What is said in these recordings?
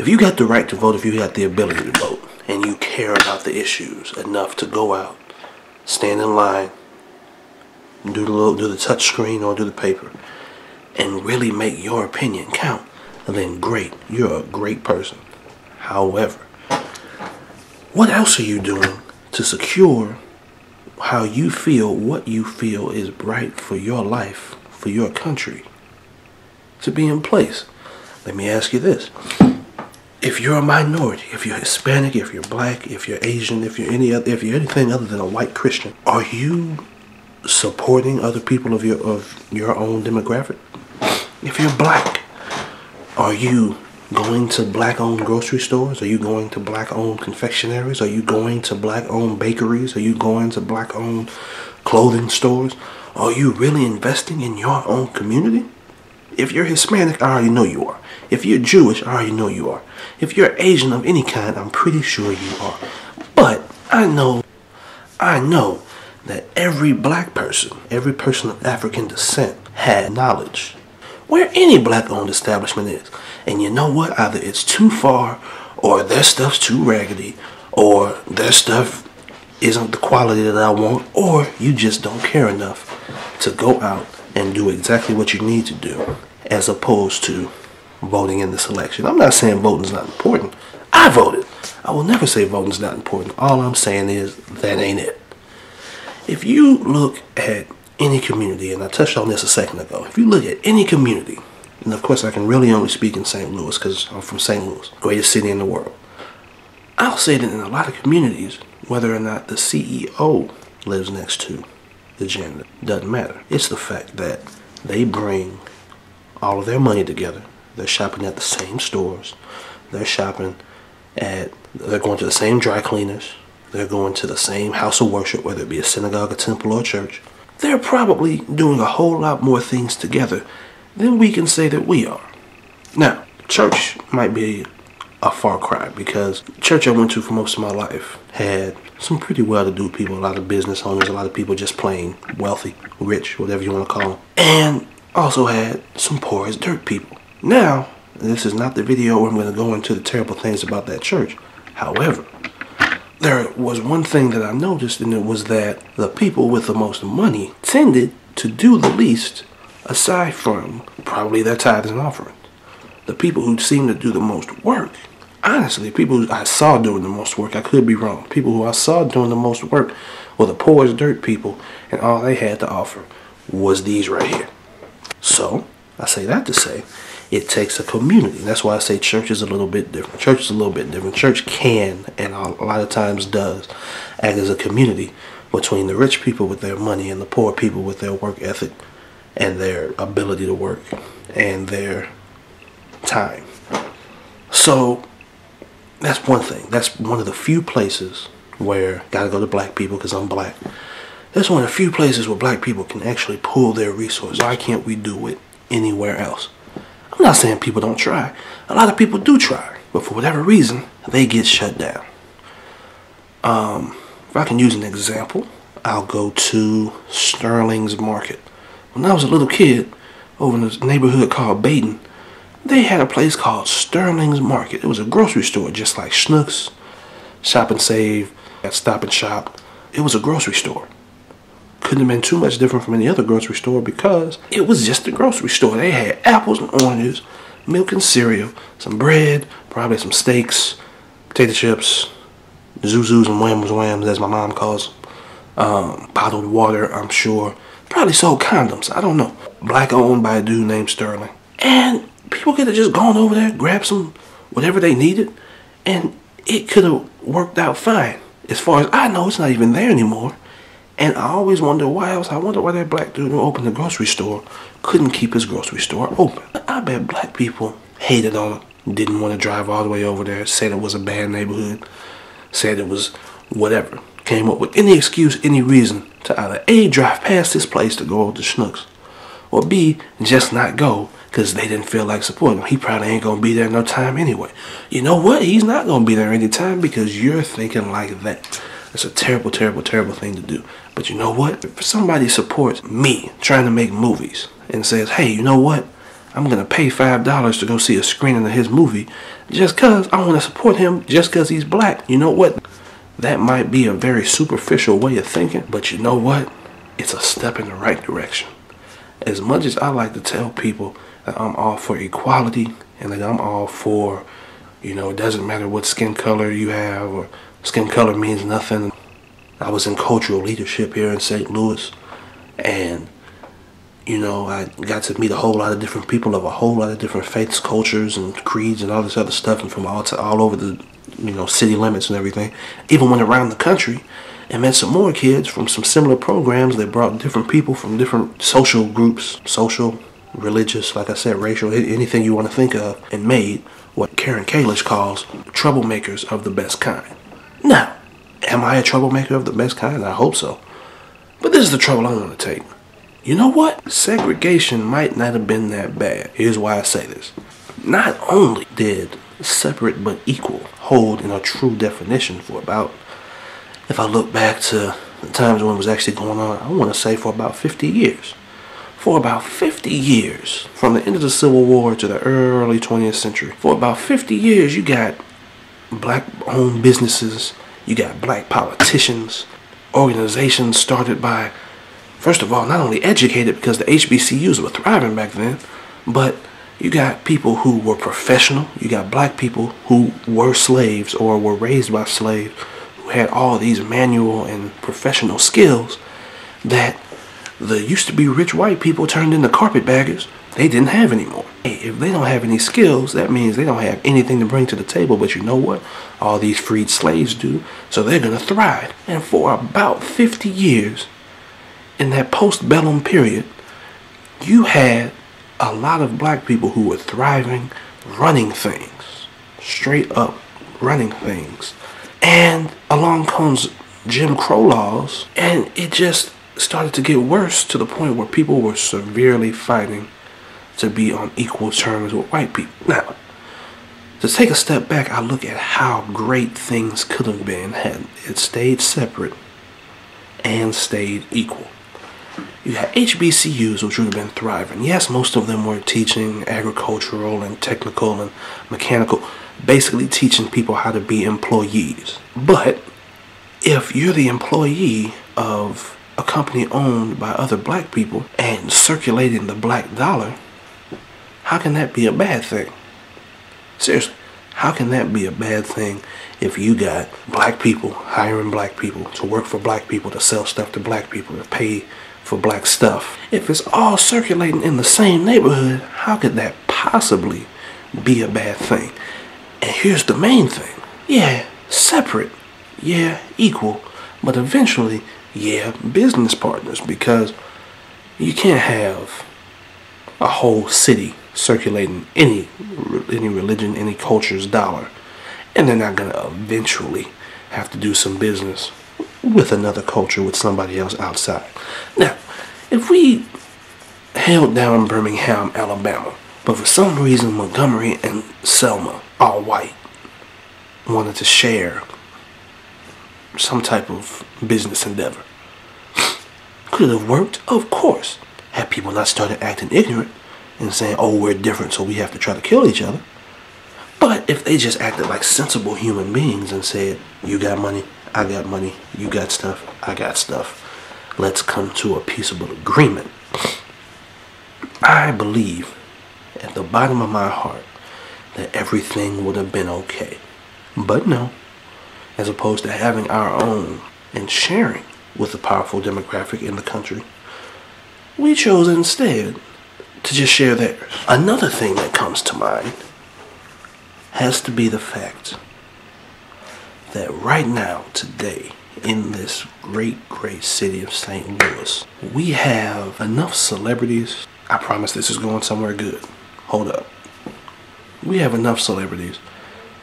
If you got the right to vote, if you got the ability to vote, and you care about the issues enough to go out, stand in line, do the touch screen or do the paper, and really make your opinion count, then great, you're a great person. However, what else are you doing to secure how you feel, what you feel is right for your life, for your country to be in place? Let me ask you this. If you're a minority, if you're Hispanic, if you're black, if you're Asian, if you're anything other than a white Christian, are you supporting other people of your own demographic? If you're black, are you going to black-owned grocery stores? Are you going to black-owned confectionaries? Are you going to black-owned bakeries? Are you going to black-owned clothing stores? Are you really investing in your own community? If you're Hispanic, I already know you are. If you're Jewish, I already know you are. If you're Asian of any kind, I'm pretty sure you are. But I know that every black person, every person of African descent had knowledge where any black-owned establishment is. And you know what? Either it's too far, or their stuff's too raggedy, or their stuff isn't the quality that I want, or you just don't care enough to go out and do exactly what you need to do, as opposed to voting in this election. I'm not saying voting is not important. I voted. I will never say voting is not important. All I'm saying is that ain't it. If you look at any community, and I touched on this a second ago, if you look at any community, and of course I can really only speak in St. Louis because I'm from St. Louis, greatest city in the world. I'll say that in a lot of communities, whether or not the CEO lives next to the janitor, doesn't matter. It's the fact that they bring all of their money together. They're shopping at the same stores. They're going to the same dry cleaners. They're going to the same house of worship, whether it be a synagogue, a temple, or a church. They're probably doing a whole lot more things together than we can say that we are. Now, church might be a far cry, because the church I went to for most of my life had some pretty well-to-do people, a lot of business owners, a lot of people just plain wealthy, rich, whatever you want to call them, and also had some poor as dirt people. Now, this is not the video where I'm going to go into the terrible things about that church. However, there was one thing that I noticed, and it was that the people with the most money tended to do the least, aside from probably their tithes and offerings. The people who seemed to do the most work, honestly, people who I saw doing the most work, I could be wrong, people who I saw doing the most work were the poor as dirt people, and all they had to offer was these right here. So, I say that to say, it takes a community. That's why I say church is a little bit different. Church is a little bit different. Church can, and a lot of times does, act as a community between the rich people with their money and the poor people with their work ethic and their ability to work and their time. So, that's one thing. That's one of the few places where, gotta go to black people because I'm black. That's one of the few places where black people can actually pull their resources. Why can't we do it anywhere else? I'm not saying people don't try. A lot of people do try, but for whatever reason, they get shut down. If I can use an example, I'll go to Sterling's Market. When I was a little kid, over in this neighborhood called Baden, they had a place called Sterling's Market. It was a grocery store, just like Schnucks, Shop and Save, Stop and Shop. It was a grocery store. Couldn't have been too much different from any other grocery store because it was just a grocery store. They had apples and oranges, milk and cereal, some bread, probably some steaks, potato chips, Zuzus and whams, as my mom calls them. Bottled water, I'm sure. Probably sold condoms, I don't know. Black owned by a dude named Sterling. And people could have just gone over there, grabbed some whatever they needed, and it could have worked out fine. As far as I know, it's not even there anymore. And I always wonder why else. I wonder why that black dude who opened the grocery store couldn't keep his grocery store open. I bet black people hated on him, didn't want to drive all the way over there, said it was a bad neighborhood, said it was whatever. Came up with any excuse, any reason to either A, drive past this place to go over to Schnucks, or B, just not go because they didn't feel like supporting him. He probably ain't going to be there no time anyway. You know what? He's not going to be there anytime because you're thinking like that. It's a terrible, terrible, terrible thing to do. But you know what? If somebody supports me trying to make movies and says, hey, you know what? I'm going to pay $5 to go see a screening of his movie just because I want to support him just because he's black. You know what? That might be a very superficial way of thinking, but you know what? It's a step in the right direction. As much as I like to tell people that I'm all for equality and that I'm all for, you know, it doesn't matter what skin color you have or skin color means nothing. I was in cultural leadership here in St. Louis, and you know, I got to meet a whole lot of different people of a whole lot of different faiths, cultures, and creeds, and all this other stuff, and from all over the, you know, city limits and everything. Even went around the country and met some more kids from some similar programs. They brought different people from different social groups, social, religious, like I said, racial, anything you want to think of, and made what Karen Kalish calls troublemakers of the best kind. Now, am I a troublemaker of the best kind? I hope so. But this is the trouble I want to take. You know what? Segregation might not have been that bad. Here's why I say this. Not only did separate but equal hold in a true definition for about, if I look back to the times when it was actually going on, I want to say for about 50 years. For about 50 years, from the end of the Civil War to the early 20th century, for about 50 years you got black-owned businesses, you got black politicians, organizations started by, first of all, not only educated because the HBCUs were thriving back then, but you got people who were professional. You got black people who were slaves or were raised by slaves who had all these manual and professional skills that the used to be rich white people turned into carpetbaggers. They didn't have anymore. Hey, if they don't have any skills, that means they don't have anything to bring to the table. But you know what? All these freed slaves do. So they're going to thrive. And for about 50 years, in that postbellum period, you had a lot of black people who were thriving, running things, straight up running things. And along comes Jim Crow laws, and it just started to get worse to the point where people were severely fighting to be on equal terms with white people. Now, to take a step back, I look at how great things could have been had it stayed separate and stayed equal. You had HBCUs, which would have been thriving. Yes, most of them were teaching agricultural and technical and mechanical, basically teaching people how to be employees. But if you're the employee of a company owned by other black people and circulating the black dollar, how can that be a bad thing? Seriously, how can that be a bad thing if you got black people hiring black people to work for black people, to sell stuff to black people, to pay for black stuff? If it's all circulating in the same neighborhood, how could that possibly be a bad thing? And here's the main thing. Yeah, separate. Yeah, equal. But eventually, yeah, business partners, because you can't have a whole city circulating any religion, any culture's dollar, and they're not going to eventually have to do some business with another culture, with somebody else outside. Now, if we held down Birmingham, Alabama, but for some reason Montgomery and Selma, all white, wanted to share some type of business endeavor, could it have worked? Of course. Had people not started acting ignorant and saying, oh, we're different, so we have to try to kill each other. But if they just acted like sensible human beings and said, you got money, I got money, you got stuff, I got stuff, let's come to a peaceable agreement, I believe at the bottom of my heart that everything would have been okay. But no, as opposed to having our own and sharing with the powerful demographic in the country, we chose instead to just share theirs. Another thing that comes to mind has to be the fact that right now, today, in this great, great city of St. Louis, we have enough celebrities. I promise this is going somewhere good. Hold up. We have enough celebrities.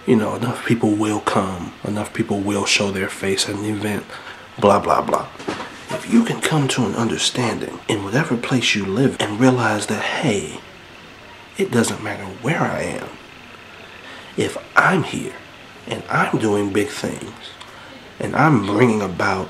You know, enough people will come. Enough people will show their face at an event. Blah, blah, blah. If you can come to an understanding in whatever place you live and realize that, hey, it doesn't matter where I am. If I'm here and I'm doing big things and I'm bringing about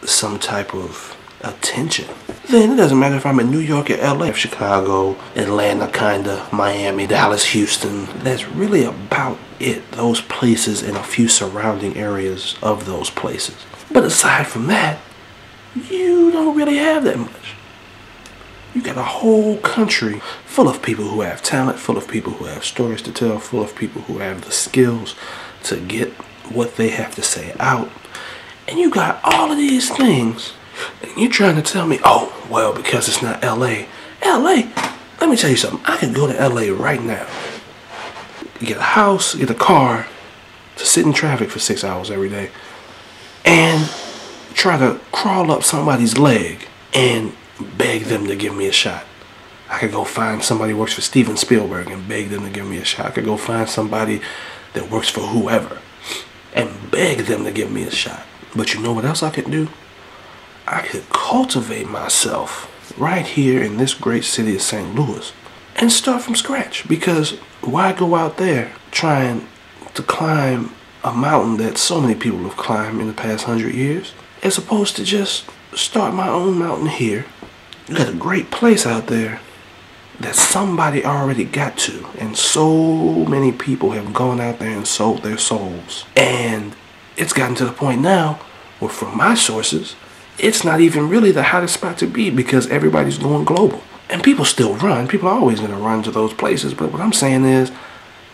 some type of attention, then it doesn't matter if I'm in New York or LA, Chicago, Atlanta, kinda, Miami, Dallas, Houston. That's really about it. Those places and a few surrounding areas of those places. But aside from that, you don't really have that much. You got a whole country full of people who have talent, full of people who have stories to tell, full of people who have the skills to get what they have to say out. And you got all of these things, and you're trying to tell me, oh, well, because it's not LA. LA, let me tell you something. I could go to LA right now, get a house, get a car, to sit in traffic for 6 hours every day, and try to crawl up somebody's leg and beg them to give me a shot. I could go find somebody who works for Steven Spielberg and beg them to give me a shot. I could go find somebody that works for whoever and beg them to give me a shot. But you know what else I could do? I could cultivate myself right here in this great city of St. Louis and start from scratch. Because why go out there trying to climb a mountain that so many people have climbed in the past 100 years, as opposed to just start my own mountain here. You got a great place out there that somebody already got to, and so many people have gone out there and sold their souls. And it's gotten to the point now where, from my sources, it's not even really the hottest spot to be because everybody's going global. And people still run. People are always going to run to those places. But what I'm saying is,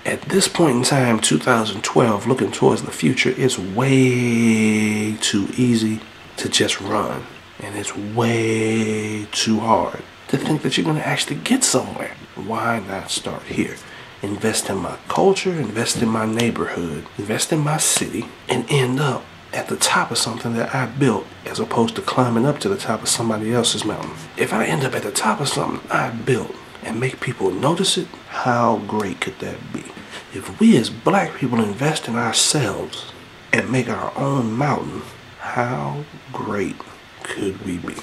at this point in time, 2012, looking towards the future, it's way too easy to just run. And it's way too hard to think that you're going to actually get somewhere. Why not start here? Invest in my culture, invest in my neighborhood, invest in my city, and end up at the top of something that I built, as opposed to climbing up to the top of somebody else's mountain. If I end up at the top of something I built and make people notice it, how great could that be? If we as black people invest in ourselves and make our own mountain, how great could we be?